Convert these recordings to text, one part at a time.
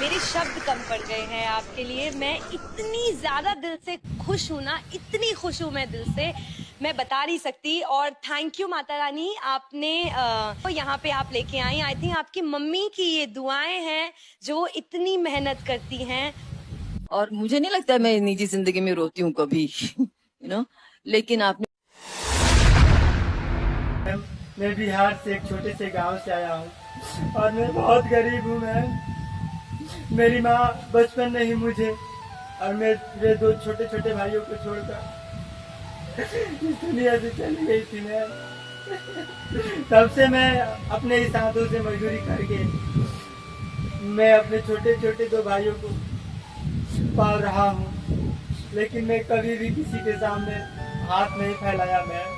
मेरे शब्द कम पड़ गए हैं आपके लिए। मैं इतनी ज्यादा दिल से खुश हूँ ना, इतनी खुश हूँ मैं दिल से, मैं बता नहीं सकती। और थैंक यू माता रानी, आपने तो यहाँ पे आप लेके आई। आई थिंक आपकी मम्मी की ये दुआएं हैं जो इतनी मेहनत करती हैं। और मुझे नहीं लगता मैं निजी जिंदगी में रोती हूँ कभी लेकिन आपने मैं बिहार से एक छोटे से गांव से आया हूँ और मैं बहुत गरीब हूँ मैम। मेरी माँ बचपन में ही मुझे और मेरे दो छोटे छोटे भाइयों को छोड़कर इस दुनिया से चली गई थी मैम। तब से मैं अपने इस हाथों से मजदूरी करके मैं अपने छोटे छोटे दो भाइयों को पाल रहा हूँ, लेकिन मैं कभी भी किसी के सामने हाथ नहीं फैलाया मैम।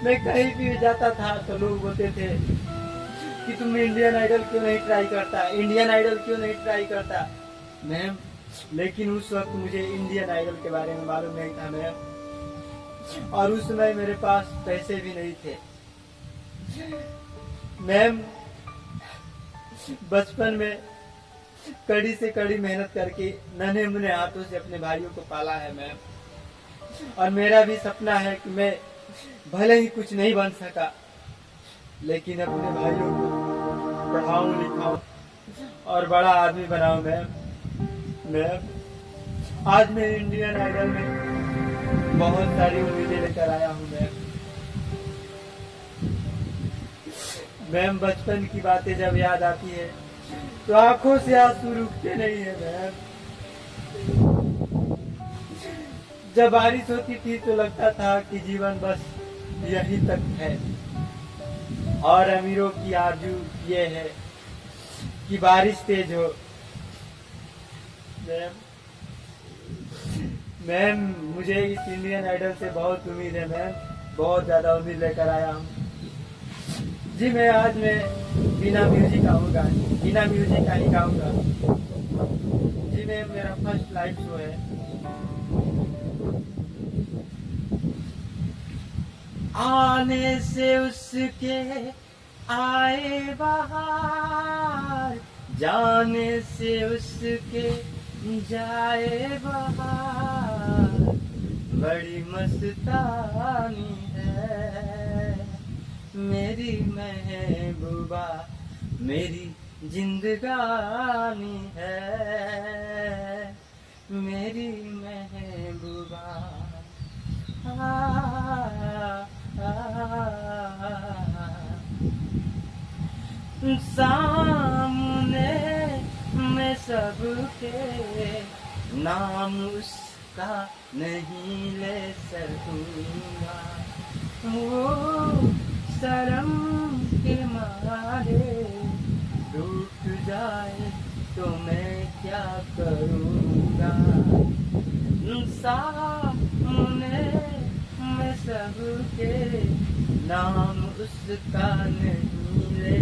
मैं कहीं भी जाता था तो लोग बोलते थे कि तुम इंडियन आइडल क्यों नहीं ट्राई करता, इंडियन आइडल क्यों नहीं ट्राई करता मैम। लेकिन उस वक्त मुझे इंडियन आइडल के बारे में मालूम नहीं था मैम, और उस समय मेरे पास पैसे भी नहीं थे मैम। बचपन में कड़ी से कड़ी मेहनत करके नन्हे मुन्ने हाथों से अपने भाइयों को पाला है मैम, और मेरा भी सपना है कि मैं भले ही कुछ नहीं बन सका लेकिन अपने भाइयों को पढ़ाऊं लिखाऊं और बड़ा आदमी बनाऊं मैम। आज मैं इंडियन आइडल में बहुत सारी उम्मीदें लेकर आया हूं मैम। बचपन की बातें जब याद आती है तो आंखों से आंसू रुकते नहीं है मैम। जब बारिश होती थी तो लगता था कि जीवन बस यही तक है, और अमीरों की आरज़ू ये है कि बारिश तेज हो मैम। मुझे इस इंडियन आइडल से बहुत उम्मीद है मैम, बहुत ज्यादा उम्मीद लेकर आया हूँ जी। आज मैं बिना म्यूजिक आऊंगा, बिना म्यूजिक का ही गाऊंगा जी। मैम मेरा फर्स्ट लाइव शो है। आने से उसके आए बहार, जाने से उसके जाए बहार, बड़ी मस्तानी है मेरी महबूबा, मेरी जिंदगानी है मेरी महबूबा। सामने मैं सबके नाम उसका नहीं ले सकूंगा, वो शर्म के मारे टूट जाए तो मैं क्या करूँगा। सामने मैं सबके नाम उसका नहीं ले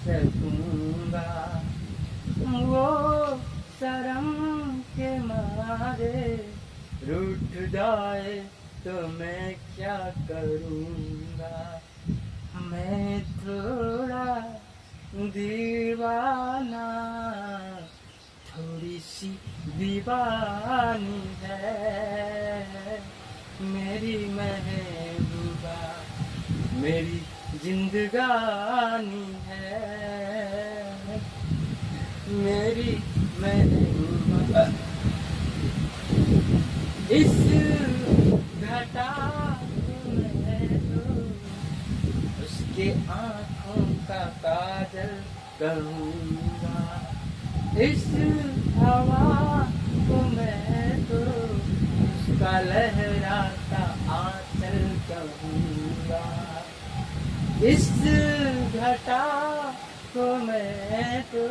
सकूंगा, वो शर्म के मारे रूठ जाए तो मैं क्या करूँगा। मैं थोड़ा दीवाना, थोड़ी सी दीवानी है मेरी महबूबा, मेरी जिंदगानी है मेरी महबूबा। इस घटा में तो उसके आँखों का काजल कहूँगा, इस हवा को मैं तो उसका लहराता आंचल कहूँगा, इस घटा को मैं तो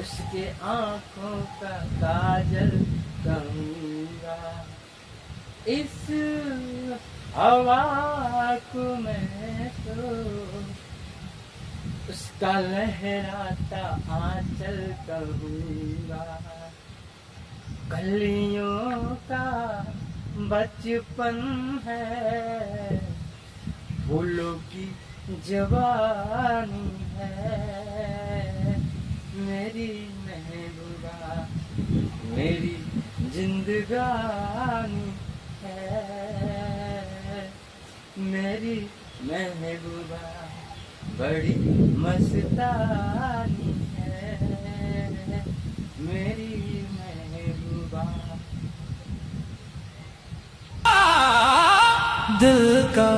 उसके आँखों का काजल कहूँगा, इस हवा को मैं तो उसका लहराता आंचल कहूँगा। कलियों का बचपन है, फूलों की जवानी है मेरी महबूबा मेरी जिंदगानी है, मेरी महबूबा बड़ी मस्तानी है, मेरी महबूबा। दिल का